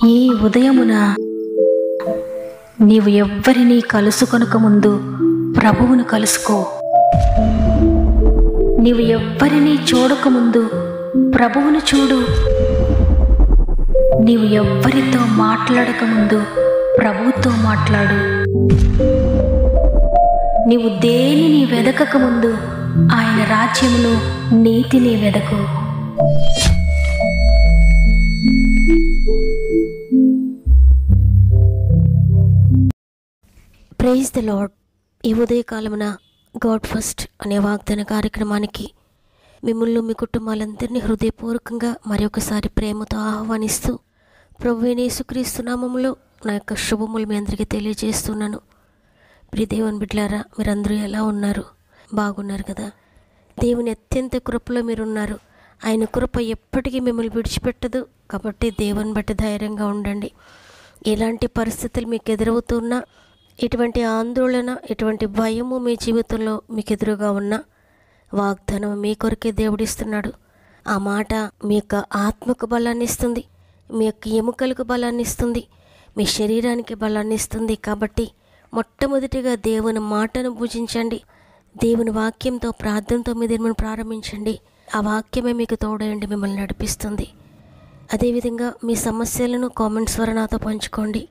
ఈ ఉదయమున నీవు ఎవ్వరినీ కలుసుకొనక ముందు ప్రభువును కలుసుకో. నీవు ఎవ్వరినీ చూడకముందు ప్రభువును చూడు. నీవు ఎవ్వరితో మాట్లాడకముందు ప్రభువుతో మాట్లాడు. నీవు దేనిని వెదకకముందు ఆయన రాజ్యమును నీతిని వెదకు. Praise the lord. ఈ ఉదయకాలమున గాడ్ ఫస్ట్ అనే వాగ్దాన కార్యక్రమానికి మిమ్మల్ని మీ కుటుంబాలందరినీ హృదయపూర్వకంగా మరొకసారి ప్రేమతో ఆహ్వానిస్తూ ప్రభువైన యేసుక్రీస్తు నామములో నా యొక్క శుభములు మీ అందరికీ తెలియజేస్తున్నాను. ప్రియ దేవుని బిడ్డలారా, మీరందరూ ఎలా ఉన్నారు? బాగున్నారు కదా? దేవుని అత్యంత కృపలో మీరున్నారు. ఆయన కృప ఎప్పటికీ మిమ్మల్ని విడిచిపెట్టదు. కాబట్టి దేవుని బట్టి ధైర్యంగా ఉండండి. ఎలాంటి పరిస్థితులు మీకు ఎదురవుతున్నా, ఎటువంటి ఆందోళన, ఎటువంటి భయము మీ జీవితంలో మీకు ఎదురుగా ఉన్నా, వాగ్దానం మీ కొరకే దేవుడిస్తున్నాడు. ఆ మాట మీ యొక్క ఆత్మకు బలాన్ని ఇస్తుంది, మీ యొక్క ఎముకలకు బలాన్ని ఇస్తుంది, మీ శరీరానికి బలాన్ని ఇస్తుంది. కాబట్టి మొట్టమొదటిగా దేవుని మాటను పూజించండి. దేవుని వాక్యంతో, ప్రార్థనతో మీ దినమును ప్రారంభించండి. ఆ వాక్యమే మీకు తోడయండి, మిమ్మల్ని నడిపిస్తుంది. అదేవిధంగా మీ సమస్యలను కామెంట్స్ ద్వారా నాతో పంచుకోండి.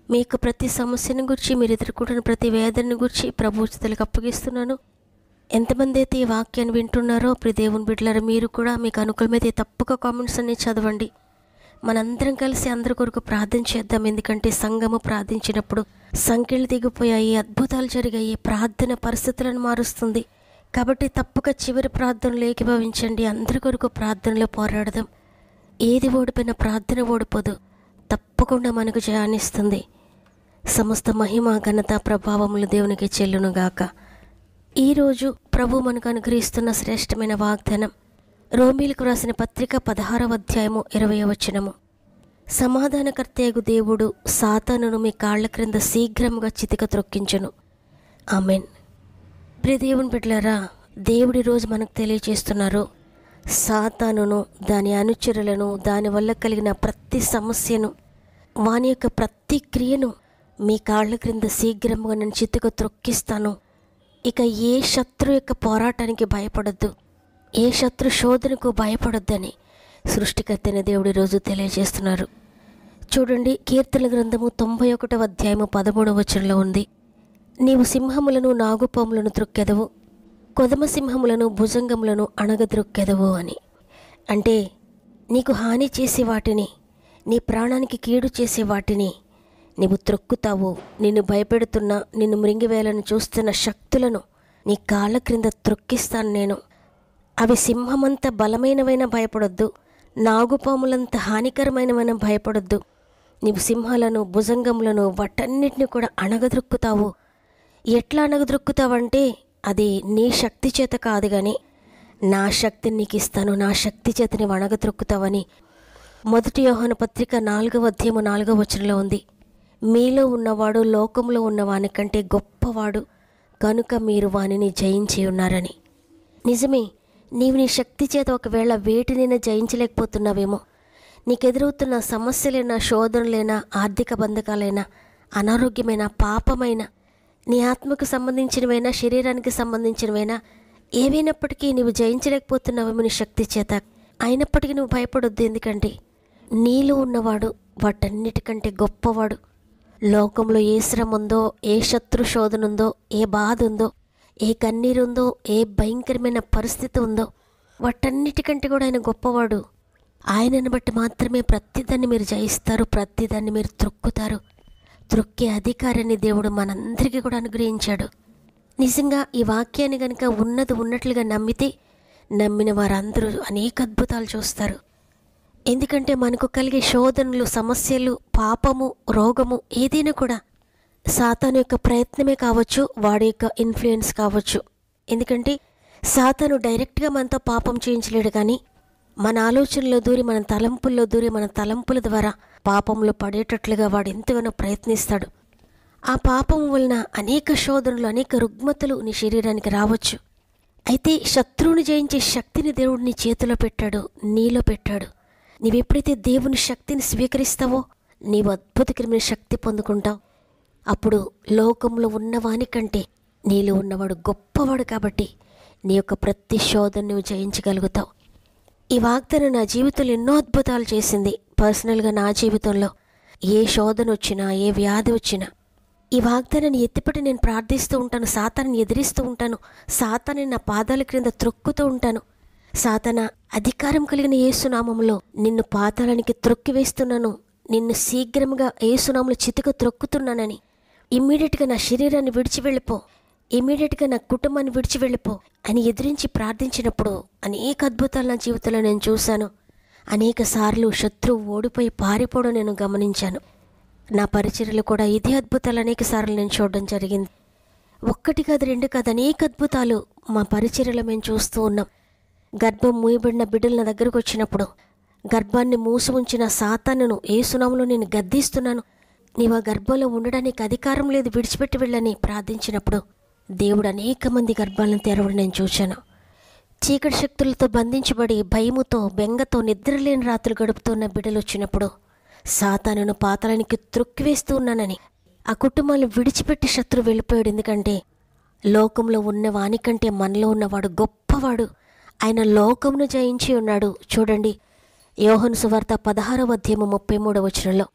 మీ యొక్క ప్రతి సమస్యను గురించి, మీరు ఎదుర్కొంటున్న ప్రతి వేదనను గురించి ప్రభు చేతులకు అప్పగిస్తున్నాను. ఎంతమంది అయితే ఈ వాక్యాన్ని వింటున్నారో ప్రియ దేవుని బిడ్డలారా, మీరు కూడా మీకు అనుకూలమైతే తప్పక కామెంట్స్ అన్ని చదవండి. మనందరం కలిసి అందరి కొరకు ప్రార్థన చేద్దాం. ఎందుకంటే సంఘము ప్రార్థించినప్పుడు సంఖ్యలు దిగిపోయాయి, అద్భుతాలు జరిగాయి, ప్రార్థన పరిస్థితులను మారుస్తుంది. కాబట్టి తప్పక చివరి ప్రార్థనలు ఏకీభవించండి. అందరి కొరకు ప్రార్థనలో పోరాడదాం. ఏది ఓడిపోయిన ప్రార్థన ఓడిపోదు, తప్పకుండా మనకు జయాన్నిస్తుంది. సమస్త మహిమ, ఘనత, ప్రభావములు దేవునికి చెల్లునుగాక. ఈరోజు ప్రభు మనకు అనుగ్రహిస్తున్న శ్రేష్టమైన వాగ్దానం రోమీలకు రాసిన పత్రిక 16వ అధ్యాయము 20వ వచనము. సమాధానకర్తయగు దేవుడు సాతానును మీ కాళ్ల క్రింద శీఘ్రముగా చితిక త్రొక్కించును. ఆమెన్. ప్రియ దేవుని బిడ్డలారా, దేవుడి రోజు మనకు తెలియజేస్తున్నారు, సాతానును, దాని అనుచరులను, దానివల్ల కలిగిన ప్రతి సమస్యను, వాని యొక్క ప్రతి క్రియను మీ కాళ్ళ క్రింద శీఘ్రముగా నేను చితిక త్రొక్కిస్తాను. ఇక ఏ శత్రు యొక్క పోరాటానికి భయపడొద్దు, ఏ శత్రు శోధనకు భయపడొద్దని సృష్టికర్తైన దేవుడి రోజు తెలియజేస్తున్నారు. చూడండి, కీర్తన గ్రంథము 91వ అధ్యాయము 13వ వచనంలో ఉంది, నీవు సింహములను, నాగుపాములను త్రొక్కెదవు, కొదమ సింహములను, భుజంగములను అణగద్రొక్కెదవు అని. అంటే నీకు హాని చేసే వాటిని, నీ ప్రాణానికి కీడు చేసే వాటిని నీవు త్రొక్కుతావు. నిన్ను భయపెడుతున్న, నిన్ను మృంగివేయాలని చూస్తున్న శక్తులను నీ కాళ్ళ క్రింద త్రొక్కిస్తాను నేను. అవి సింహమంత బలమైనవైనా భయపడొద్దు, నాగుపాములంత హానికరమైనవైనా భయపడొద్దు. నీవు సింహాలను, భుజంగములను, వాటన్నిటిని కూడా అణగద్రొక్కుతావు. ఎట్లా అణగద్రొక్కుతావంటే అది నీ శక్తి చేత కాదు, కానీ నా శక్తిని నీకు ఇస్తాను, నా శక్తి చేత నీవు అణగద్రొక్కుతావని 1 యోహాను పత్రిక 4వ అధ్యాయము 4వ వచనంలో ఉంది. మీలో ఉన్నవాడు లోకంలో ఉన్నవాని కంటే గొప్పవాడు, కనుక మీరు వానిని జయించి ఉన్నారని. నిజమే, నీవు నీ శక్తి చేత ఒకవేళ వేటినైనా జయించలేకపోతున్నావేమో. నీకెదురవుతున్న సమస్యలైనా, శోధనలైనా, ఆర్థిక బంధకాలైనా, అనారోగ్యమైన, పాపమైన, నీ ఆత్మకు సంబంధించినవైనా, శరీరానికి సంబంధించినవైనా, ఏవైనప్పటికీ నీవు జయించలేకపోతున్నావేమో నీ శక్తి చేత. అయినప్పటికీ నువ్వు భయపడొద్దు. ఎందుకంటే నీలో ఉన్నవాడు వాటన్నిటికంటే గొప్పవాడు. లోకంలో ఏ శ్రమ ఉందో, ఏ శత్రు శోధన ఉందో, ఏ బాధ ఉందో, ఏ కన్నీరు ఉందో, ఏ భయంకరమైన పరిస్థితి ఉందో, వాటన్నిటికంటే కూడా ఆయన గొప్పవాడు. ఆయనను బట్టి మాత్రమే ప్రతిదాన్ని మీరు జయిస్తారు, ప్రతిదాన్ని మీరు త్రొక్కుతారు. త్రొక్కే అధికారాన్ని దేవుడు మనందరికీ కూడా అనుగ్రహించాడు. నిజంగా ఈ వాక్యాన్ని కనుక ఉన్నది ఉన్నట్లుగా నమ్మితే, నమ్మిన వారందరూ అనేక అద్భుతాలు చూస్తారు. ఎందుకంటే మనకు కలిగే శోధనలు, సమస్యలు, పాపము, రోగము ఏదైనా కూడా సాతాను యొక్క ప్రయత్నమే కావచ్చు, వాడి యొక్క ఇన్ఫ్లుయెన్స్ కావచ్చు. ఎందుకంటే సాతాను డైరెక్ట్గా మనతో పాపం చేయించలేడు, కానీ మన ఆలోచనలో దూరి, మన తలంపుల్లో దూరి, మన తలంపుల ద్వారా పాపంలో పడేటట్లుగా వాడు ఎంతగానో ప్రయత్నిస్తాడు. ఆ పాపం వలన అనేక శోధనలు, అనేక రుగ్మతలు నీ శరీరానికి రావచ్చు. అయితే శత్రువుని జయించే శక్తిని దేవుడు నీ చేతిలో పెట్టాడు, నీలో పెట్టాడు. నీవెప్పుడైతే దేవుని శక్తిని స్వీకరిస్తావో నీవు అద్భుతకరమైన శక్తి పొందుకుంటావు. అప్పుడు లోకంలో ఉన్నవానికంటే నీలో ఉన్నవాడు గొప్పవాడు కాబట్టి నీ యొక్క ప్రతి శోధన నువ్వు జయించగలుగుతావు. ఈ వాగ్దానం నా జీవితంలో ఎన్నో అద్భుతాలు చేసింది. పర్సనల్గా నా జీవితంలో ఏ శోధన వచ్చినా, ఏ వ్యాధి వచ్చినా ఈ వాగ్దానాన్ని ఎత్తిపట్టి నేను ప్రార్థిస్తూ ఉంటాను. సాతాన్ని ఎదిరిస్తూ ఉంటాను. సాతాన్ని నా పాదాల క్రింద త్రొక్కుతూ ఉంటాను. సాతాన, అధికారం కలిగిన యేసునామంలో నిన్ను పాతాళానికి త్రొక్కివేస్తున్నాను, నిన్ను శీఘ్రంగా యేసునామంలో చితక త్రొక్కుతున్నానని ఇమ్మీడియట్గా నా శరీరాన్ని విడిచి వెళ్ళిపో, ఇమ్మీడియట్గా నా కుటుంబాన్ని విడిచి వెళ్ళిపో అని ఎదిరించి ప్రార్థించినప్పుడు అనేక అద్భుతాలు నా జీవితంలో నేను చూశాను. అనేక సార్లు శత్రువు ఓడిపోయి పారిపోవడం నేను గమనించాను. నా పరిచర్యలు కూడా ఇదే అద్భుతాలు అనేక సార్లు నేను చూడడం జరిగింది. ఒక్కటి కాదు, రెండు కాదు, అనేక అద్భుతాలు మా పరిచర్యలో మేము చూస్తూ ఉన్నాం. గర్భం మూయబడిన బిడ్డలు నా దగ్గరకు వచ్చినప్పుడు గర్భాన్ని మూసి ఉంచిన సాతానును యేసునామములో నేను గద్దిస్తున్నాను, నీవు ఆ గర్భంలో ఉండడానికి అధికారం లేదు, విడిచిపెట్టి వెళ్ళని ప్రార్థించినప్పుడు దేవుడు అనేక మంది గర్భాలను తెరవడం నేను చూశాను. చీకటి శక్తులతో బంధించబడి భయముతో, బెంగతో నిద్రలేని రాత్రులు గడుపుతున్న బిడ్డలు వచ్చినప్పుడు సాతానును పాతాళానికి త్రొక్కివేస్తూ ఉన్నానని ఆ కుటుంబాలను విడిచిపెట్టి శత్రువు వెళ్ళిపోయాడు. ఎందుకంటే లోకంలో ఉన్న వానికంటే మనలో ఉన్నవాడు గొప్పవాడు. ఆయన లోకమును జయించి ఉన్నాడు. చూడండి, యోహాను సువార్త 16:33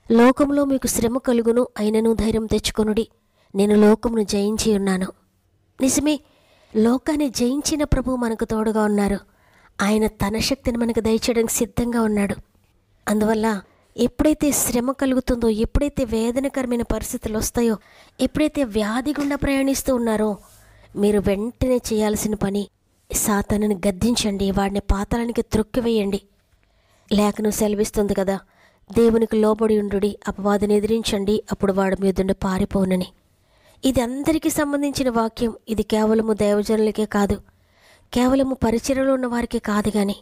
లోకంలో మీకు శ్రమ కలుగును, అయినను ధైర్యం తెచ్చుకొనుడి, నేను లోకమును జయించి ఉన్నాను. నిజమే, లోకాన్ని జయించిన ప్రభువు మనకు తోడుగా ఉన్నారు. ఆయన తన శక్తిని మనకు దయచేయడానికి సిద్ధంగా ఉన్నాడు. అందువల్ల ఎప్పుడైతే శ్రమ కలుగుతుందో, ఎప్పుడైతే వేదనకరమైన పరిస్థితులు వస్తాయో, ఎప్పుడైతే వ్యాధి గుండా ప్రయాణిస్తూ ఉన్నారో, మీరు వెంటనే చేయాల్సిన పని సాతానుని గద్దించండి, వాడిని పాతాళానికి త్రొక్కివేయండి. లేఖనం సెలవిస్తుంది కదా, దేవునికి లోబడి ఉండుడి, అపవాదిని ఎదిరించండి, అప్పుడు వాడి మీదుండి పారిపోనని. ఇది అందరికీ సంబంధించిన వాక్యం. ఇది కేవలము దైవజనులకే కాదు, కేవలము పరిచర్యలో ఉన్న వారికే కాదు, కానీ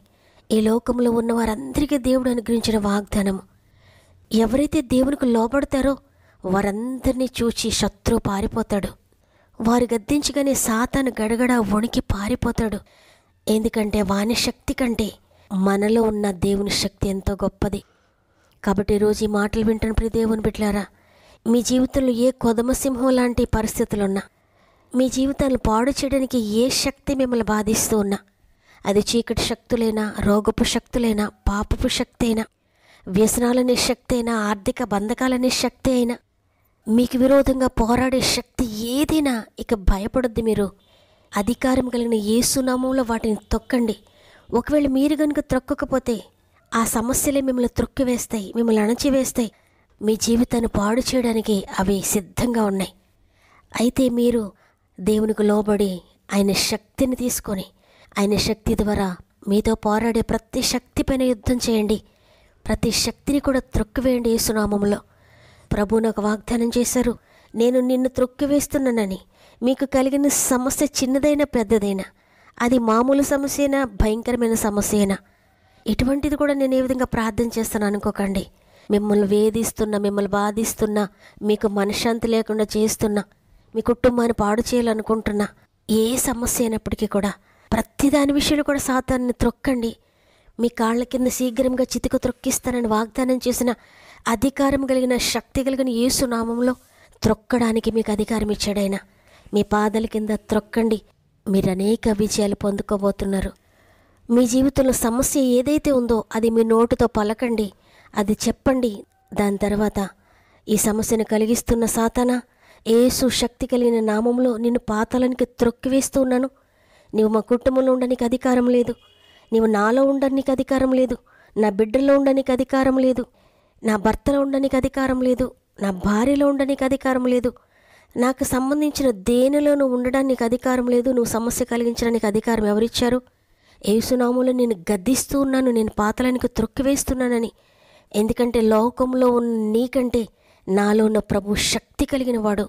ఈ లోకంలో ఉన్న వారందరికీ దేవుడు అనుగ్రహించిన వాగ్దానము. ఎవరైతే దేవునికి లోబడతారో వారందరినీ చూచి శత్రువు పారిపోతాడు. వారు గద్దించగానే సాతాను గడగడ వణికి పారిపోతాడు. ఎందుకంటే వాని శక్తి కంటే మనలో ఉన్న దేవుని శక్తి ఎంతో గొప్పది. కాబట్టి ఈరోజు ఈ మాటలు వింటున్న ప్రియ దేవుని బిడ్డలారా, మీ జీవితంలో ఏ కొదమసింహం లాంటి పరిస్థితులున్నా, మీ జీవితాలను పాడు చేయడానికి ఏ శక్తి మిమ్మల్ని బాధిస్తూ ఉన్నా, అది చీకటి శక్తులైనా, రోగపు శక్తులైనా, పాపపు శక్తి అయినా, వ్యసనాలనే శక్తి అయినా, ఆర్థిక బంధకాలనే శక్తి అయినా, మీకు విరోధంగా పోరాడే శక్తి ఏదైనా, ఇక భయపడొద్దు. మీరు అధికారం కలిగిన యేసునామంలో వాటిని తొక్కండి. ఒకవేళ మీరు కనుక త్రొక్కకపోతే ఆ సమస్యలే మిమ్మల్ని త్రొక్కివేస్తాయి, మిమ్మల్ని అణచివేస్తాయి. మీ జీవితాన్ని పాడు చేయడానికి అవి సిద్ధంగా ఉన్నాయి. అయితే మీరు దేవునికి లోబడి ఆయన శక్తిని తీసుకొని, ఆయన శక్తి ద్వారా మీతో పోరాడే ప్రతి శక్తి పైన యుద్ధం చేయండి. ప్రతి శక్తిని కూడా త్రొక్కివేయండి యేసునామంలో. ప్రభువు నాకు వాగ్దానం చేశారు, నేను నిన్ను త్రొక్కివేస్తున్నానని. మీకు కలిగిన సమస్య చిన్నదైనా పెద్దదైనా, అది మామూలు సమస్య అయినా, భయంకరమైన సమస్య అయినా, ఇటువంటిది కూడా నేను ఏ విధంగా ప్రార్థన చేస్తాను అనుకోకండి. మిమ్మల్ని వేధిస్తున్నా, మిమ్మల్ని బాధిస్తున్నా, మీకు మనశ్శాంతి లేకుండా చేస్తున్నా, మీ కుటుంబాన్ని పాడు చేయాలనుకుంటున్నా ఏ సమస్య అయినప్పటికీ కూడా ప్రతి దాని విషయంలో కూడా సాతాన్ని త్రొక్కండి. మీ కాళ్ళ కింద శీఘ్రంగా చితిక త్రొక్కిస్తానని వాగ్దానం చేసిన అధికారం కలిగిన శక్తి కలిగిన యేసునామంలో త్రొక్కడానికి మీకు అధికారం ఇచ్చాడైనా. మీ పాదాల కింద త్రొక్కండి. మీరు అనేక విజయాలు పొందుకోబోతున్నారు. మీ జీవితంలో సమస్య ఏదైతే ఉందో అది మీ నోటితో పలకండి, అది చెప్పండి. దాని తర్వాత ఈ సమస్యను కలిగిస్తున్న సాతానా, యేసు శక్తి కలిగిన నామంలో నిన్ను పాతాళానికి త్రొక్కివేస్తూ ఉన్నాను. నీవు మా కుటుంబంలో ఉండడానికి అధికారం లేదు, నీవు నాలో ఉండడానికి అధికారం లేదు, నా బిడ్డలో ఉండడానికి అధికారం లేదు, నా భర్తలో ఉండడానికి అధికారం లేదు, నా భార్యలో ఉండడానికి అధికారం లేదు, నాకు సంబంధించిన దేనిలోనూ ఉండడానికి అధికారం లేదు. నువ్వు సమస్య కలిగించడానికి అధికారం ఎవరిచ్చారు? యేసునామంలో నేను గద్దిస్తూ ఉన్నాను, నేను పాతాళానికి త్రొక్కివేస్తున్నానని. ఎందుకంటే లోకంలో ఉన్న నీకంటే నాలో ఉన్న ప్రభు శక్తి కలిగిన వాడు.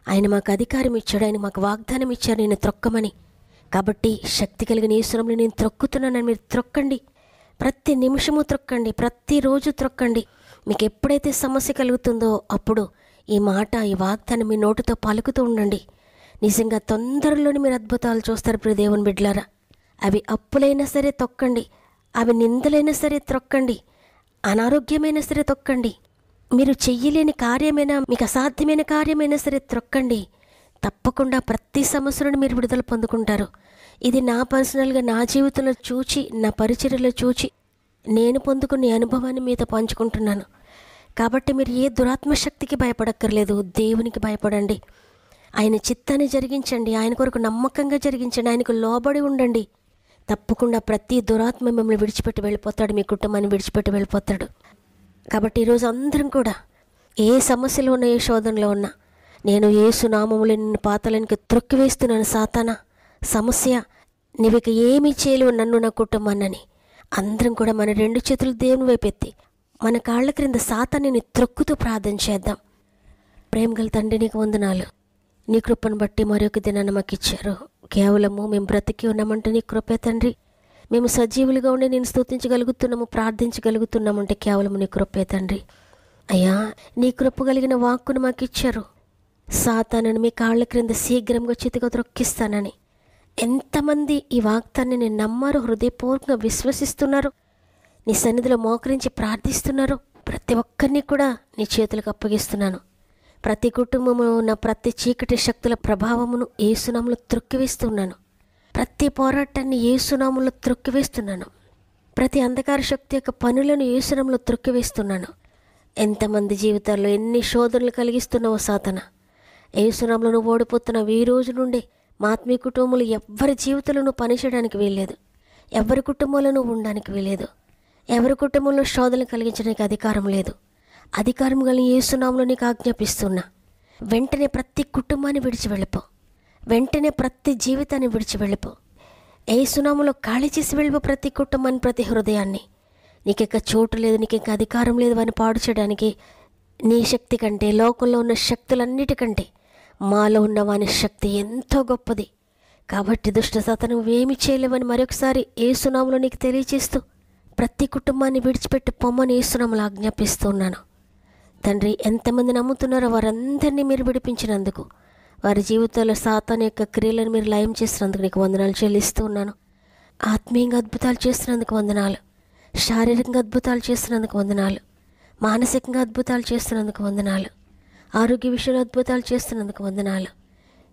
ఆయన మాకు అధికారం ఇచ్చాడు, ఆయన మాకు వాగ్దానం ఇచ్చారు నేను త్రొక్కమని. కాబట్టి శక్తి కలిగిన యేసునామంలో నేను త్రొక్కుతున్నానని మీరు త్రొక్కండి. ప్రతి నిమిషము త్రొక్కండి, ప్రతిరోజు త్రొక్కండి. మీకు ఎప్పుడైతే సమస్య కలుగుతుందో అప్పుడు ఈ మాట, ఈ వాగ్దానం మీ నోటితో పలుకుతూ ఉండండి. నిజంగా తొందరలోనే మీరు అద్భుతాలు చూస్తారు ప్రియ దేవుని బిడ్డలారా. అవి అప్పులైనా సరే తొక్కండి, అవి నిందలైనా సరే త్రొక్కండి, అనారోగ్యమైనా సరే తొక్కండి. మీరు చెయ్యలేని కార్యమైనా, మీకు అసాధ్యమైన కార్యమైనా సరే త్రొక్కండి. తప్పకుండా ప్రతి సమస్య నుండి మీరు విడుదల పొందుకుంటారు. ఇది నా పర్సనల్గా నా జీవితంలో చూచి, నా పరిచర్యలో చూచి నేను పొందుకునే అనుభవాన్ని మీతో పంచుకుంటున్నాను. కాబట్టి మీరు ఏ దురాత్మ శక్తికి భయపడక్కర్లేదు, దేవునికి భయపడండి. ఆయన చిత్తాన్ని జరిగించండి, ఆయన కొరకు నమ్మకంగా జరిగించండి, ఆయనకు లోబడి ఉండండి. తప్పకుండా ప్రతి దురాత్మ మిమ్మల్ని విడిచిపెట్టి వెళ్ళిపోతాడు, మీ కుటుంబాన్ని విడిచిపెట్టి వెళ్ళిపోతాడు. కాబట్టి ఈరోజు అందరం కూడా ఏ సమస్యలో ఉన్నా, ఏ శోధనలో ఉన్నా, నేను యేసు నామములో నిన్ను పాతాళానికి త్రొక్కివేస్తున్నాను సాతానా, సమస్య నీవిక ఏమీ చేయలేవు నన్ను, నా కుటుంబాన్నని అందరం కూడా మన 2 చేతులు దేవుని వైపు ఎత్తి మన కాళ్ళ క్రింద సాతాన్ని త్రొక్కుతూ ప్రార్థన చేద్దాం. ప్రేమగల తండ్రి, నీకు వందనాలు. నీ కృపను బట్టి మరొక దినాన్ని మాకు ఇచ్చారు. కేవలము మేము బ్రతికి ఉన్నామంటే నీ కృపే తండ్రి. మేము సజీవులుగా ఉండి నేను స్తుతించగలుగుతున్నాము, ప్రార్థించగలుగుతున్నామంటే కేవలము నీ కృపే తండ్రి. అయ్యా, నీ కృప కలిగిన వాక్కును మాకు ఇచ్చారు. సాతానుని మీ కాళ్ళ క్రింద శీఘ్రంగా చితిగా త్రొక్కిస్తానని ఎంతమంది ఈ వాగ్దాన్ని నేను నమ్మారు, హృదయపూర్వకంగా విశ్వసిస్తున్నారు, నీ సన్నిధిలో మోకరించి ప్రార్థిస్తున్నారు, ప్రతి ఒక్కరిని కూడా నీ చేతులకు అప్పగిస్తున్నాను. ప్రతి కుటుంబములో ఉన్న ప్రతి చీకటి శక్తుల ప్రభావమును యేసునామములో త్రొక్కివేస్తున్నాను. ప్రతి పోరాటాన్ని యేసునామములో త్రొక్కివేస్తున్నాను. ప్రతి అంధకార శక్తి యొక్క పనులను యేసునామములో త్రొక్కివేస్తున్నాను. ఎంతమంది జీవితాల్లో ఎన్ని శోధనలు కలిగిస్తున్నావో సాతానా, యేసునామములో నువ్వు ఓడిపోతున్నావు. ఈ రోజు నుండి మా ఆత్మీయ కుటుంబంలో ఎవరి జీవితంలో నువ్వు పనిచేయడానికి వీల్లేదు, ఎవరి కుటుంబంలో నువ్వు ఉండడానికి వీల్లేదు, ఎవరి కుటుంబంలో శోధనలు కలిగించడానికి అధికారం లేదు. అధికారం కలిగిన యేసునామములో నీకు ఆజ్ఞాపిస్తున్నా, వెంటనే ప్రతి కుటుంబాన్ని విడిచి వెళ్ళిపో, వెంటనే ప్రతి జీవితాన్ని విడిచి వెళ్ళిపో. యేసునామములో ఖాళీ చేసి వెళ్ళిపో ప్రతి కుటుంబాన్ని, ప్రతి హృదయాన్ని. నీకింక చోటు లేదు, నీకింక అధికారం లేదు అని పాడు చేయడానికి. నీ శక్తి కంటే, లోకంలో ఉన్న శక్తులన్నిటికంటే మాలో ఉన్న వాని శక్తి ఎంతో గొప్పది. కాబట్టి దుష్ట సాతాను నువ్వేమి చేయలేవని మరొకసారి యేసునామములో నీకు తెలియచేస్తూ ప్రతి కుటుంబాన్ని విడిచిపెట్టి పొమ్మని యేసునామములో ఆజ్ఞాపిస్తున్నాను. తండ్రి, ఎంతమంది నమ్ముతున్నారో వారందరినీ మీరు విడిపించినందుకు, వారి జీవితాల్లో సాతాను యొక్క క్రియలను మీరు లయం చేసినందుకు నీకు వందనాలు చెల్లిస్తూ ఉన్నాను. ఆత్మీయంగా అద్భుతాలు చేస్తున్నందుకు వందనాలు, శారీరకంగా అద్భుతాలు చేస్తున్నందుకు వందనాలు, మానసికంగా అద్భుతాలు చేస్తున్నందుకు వందనాలు, ఆరోగ్య విషయంలో అద్భుతాలు చేస్తున్నందుకు వందనాలు,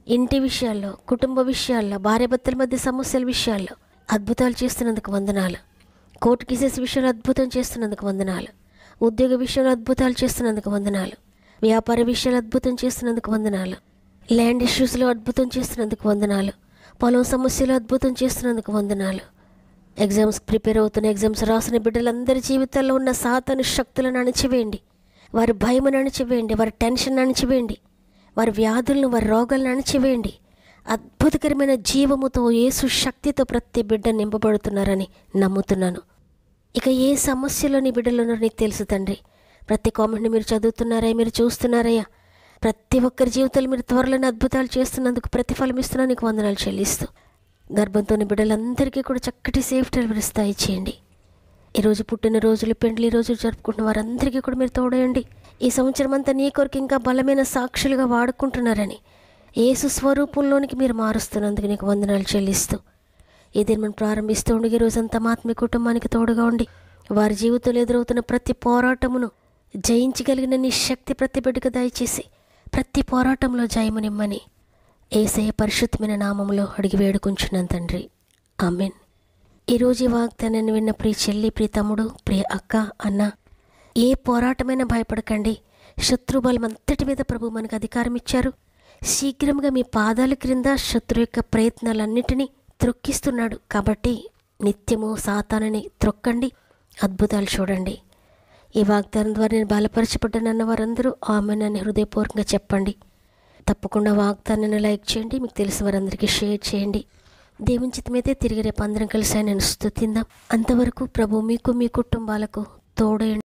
ఇంటి విషయాల్లో, కుటుంబ విషయాల్లో, భార్యాభర్తల మధ్య సమస్యల విషయాల్లో అద్భుతాలు చేస్తున్నందుకు వందనాలు, కోర్టు కేసెస్ విషయంలో అద్భుతం చేస్తున్నందుకు వందనాలు, ఉద్యోగ విషయంలో అద్భుతాలు చేస్తున్నందుకు వందనాలు, వ్యాపార విషయాలు అద్భుతం చేస్తున్నందుకు వందనాలు, ల్యాండ్ ఇష్యూస్లో అద్భుతం చేస్తున్నందుకు వందనాలు, పొలం సమస్యలో అద్భుతం చేస్తున్నందుకు వందనాలు. ఎగ్జామ్స్ ప్రిపేర్ అవుతున్న, ఎగ్జామ్స్ రాసిన బిడ్డలందరి జీవితాల్లో ఉన్న సాతాను శక్తులను అణచివేయండి, వారి భయమును అణచివేయండి, వారి టెన్షన్ అణచివేయండి, వారి వ్యాధులను, వారి రోగాలను అణచివేయండి. అద్భుతకరమైన జీవముతో, యేసు శక్తితో ప్రతి బిడ్డ నింపబడుతున్నారని నమ్ముతున్నాను. ఇక ఏ సమస్యలో నీ బిడ్డలున్నారో నీకు తెలుసు తండ్రి. ప్రతి కామెంట్ని మీరు చదువుతున్నారయ్యా, మీరు చూస్తున్నారయ్యా. ప్రతి ఒక్కరి జీవితాలు మీరు త్వరలోనే అద్భుతాలు చేస్తున్నందుకు ప్రతిఫలం ఇస్తున్నా నీకు వందనాలు చెల్లిస్తూ, గర్భంతోని బిడ్డలందరికీ కూడా చక్కటి సేఫ్ డెలివరీ స్థాయి చేయండి. ఈరోజు పుట్టినరోజులు, పెండ్లి రోజులు జరుపుకుంటున్న వారందరికీ కూడా మీరు తోడయండి. ఈ సంవత్సరం అంతా నీ కొరకు ఇంకా బలమైన సాక్షులుగా వాడుకుంటున్నారని, యేసు స్వరూపంలోనికి మీరు మారుస్తున్నందుకు నీకు వందనాలు చెల్లిస్తూ, ఇది మనం ప్రారంభిస్తూ ఉండి ఈ రోజంతా మా ఆత్మీయ కుటుంబానికి తోడుగా ఉండి వారి జీవితంలో ఎదురవుతున్న ప్రతి పోరాటమును జయించగలిగిన నీ శక్తి ప్రతి బిడ్డకు దయచేసి ప్రతి పోరాటంలో జయమునిమ్మని యేసయ్య పరిశుద్ధమైన నామములో అడిగి వేడుకుంటున్నాను తండ్రి, ఆమెన్. ఈరోజు ఈ వాగ్దానాన్ని విన్న ప్రియ చెల్లి, ప్రియ తమ్ముడు, ప్రియ అక్క, అన్న, ఏ పోరాటమైనా భయపడకండి. శత్రుబలం అంతటి మీద ప్రభు మనకు అధికారం ఇచ్చారు. శీఘ్రంగా మీ పాదాల క్రింద శత్రు యొక్క ప్రయత్నాలన్నిటినీ త్రొక్కిస్తున్నాడు. కాబట్టి నిత్యము సాతానుని త్రొక్కండి, అద్భుతాలు చూడండి. ఈ వాగ్దానం ద్వారా నేను బలపరచబడ్డానన్న వారందరూ ఆమెన్ అని హృదయపూర్వకంగా చెప్పండి. తప్పకుండా వాగ్దానాన్ని లైక్ చేయండి, మీకు తెలిసిన వారందరికీ షేర్ చేయండి. దేవుని చిత్తమైతే తిరిగి రేపు అందరం కలిసి ఆయన స్తుతిందాం. అంతవరకు ప్రభు మీకు, మీ కుటుంబాలకు తోడై